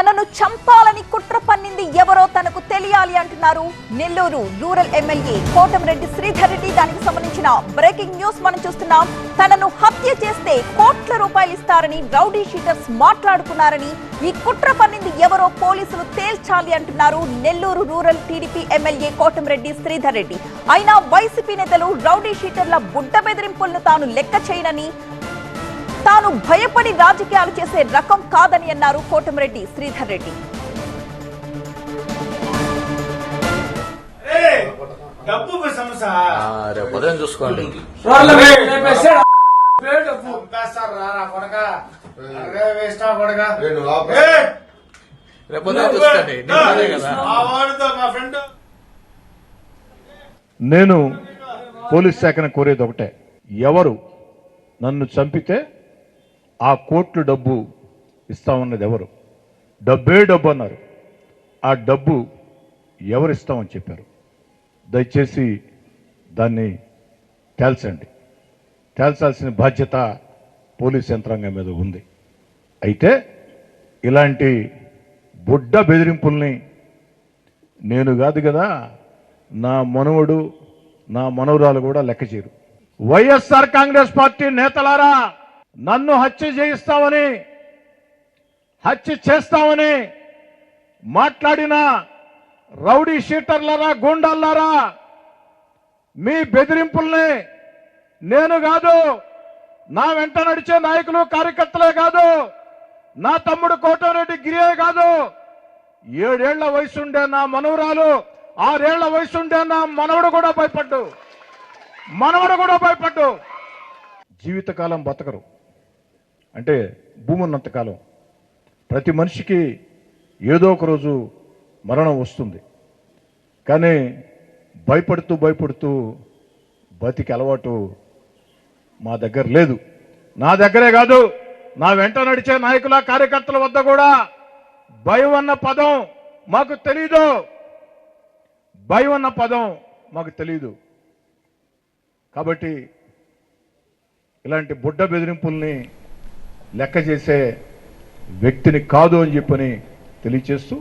తనను చంపాలని కుట్ర పన్నింది ఎవరో తనకు తెలియాలి అంటున్నారు నెల్లూరు రూరల్ ఎమ్మెల్యే కోటంరెడ్డి శ్రీధర్ రెడ్డి. దానికి సంబంధించిన బ్రేకింగ్ న్యూస్ మనం చూస్తున్నాం. తనను హత్య చేస్తే కోట్ల రూపాయలు ఇస్తారని రౌడీ షీటర్స్ మాట్లాడుకున్నారని, ఈ కుట్ర పన్నింది ఎవరో పోలీసులు తేల్చాలి అంటున్నారు Nellore rural TDP MLA Kotamreddy Sridhar Reddy. అయినా వైసీపీ నేతలు రౌడీ షీటర్ల బుడ్డ బెదిరింపులను తాను లెక్క చేయనని, తాను భయపడి రాజకీయాలు చేసే రకం కాదని అన్నారు కోటంరెడ్డి శ్రీధర్ రెడ్డి. చూసుకోండి నేను పోలీస్ శాఖను కోరేది ఒకటే, ఎవరు నన్ను చంపితే ఆ కోట్లు డబ్బు ఇస్తామన్నది ఎవరు? డబ్బే డబ్బు అన్నారు. ఆ డబ్బు ఎవరు ఇస్తామని చెప్పారు? దయచేసి దాన్ని తేల్చండి. తేల్చాల్సిన బాధ్యత పోలీస్ యంత్రాంగం మీద ఉంది. అయితే ఇలాంటి బుడ్డ బెదిరింపుల్ని నేను కాదు కదా, నా మనవడు నా మనవరాలు కూడా లెక్క చేయరు. వైఎస్ఆర్ కాంగ్రెస్ పార్టీ నేతలారా, నన్ను హత్య చేయిస్తామని, హత్య చేస్తామని మాట్లాడిన రౌడీ షీటర్లరా, గూండాల్లారా, మీ బెదిరింపుల్ని నేను కాదు, నా వెంట నడిచే నాయకులు కార్యకర్తలే కాదు, నా తమ్ముడు కోటంరెడ్డి గిరియే కాదు, 7 ఏళ్ల వయసుండే నా మనవరాలు, 6 ఏళ్ల వయసుండే నా మనవడు కూడా భయపడ్డు. జీవితకాలం బతకరు అంటే భూమి ఉన్నంతకాలం ప్రతి మనిషికి ఏదో ఒక రోజు మరణం వస్తుంది. కానీ భయపడుతూ బతికి అలవాటు మా దగ్గర లేదు. నా దగ్గరే కాదు, నా వెంట నడిచే నాయకుల కార్యకర్తల వద్ద కూడా భయం అన్న పదం మాకు తెలీదు. భయం అన్న పదం మాకు తెలీదు. కాబట్టి ఇలాంటి బుడ్డ బెదిరింపుల్ని లెక్క చేసే వ్యక్తిని కాదు అని చెప్పని తెలియచేస్తూ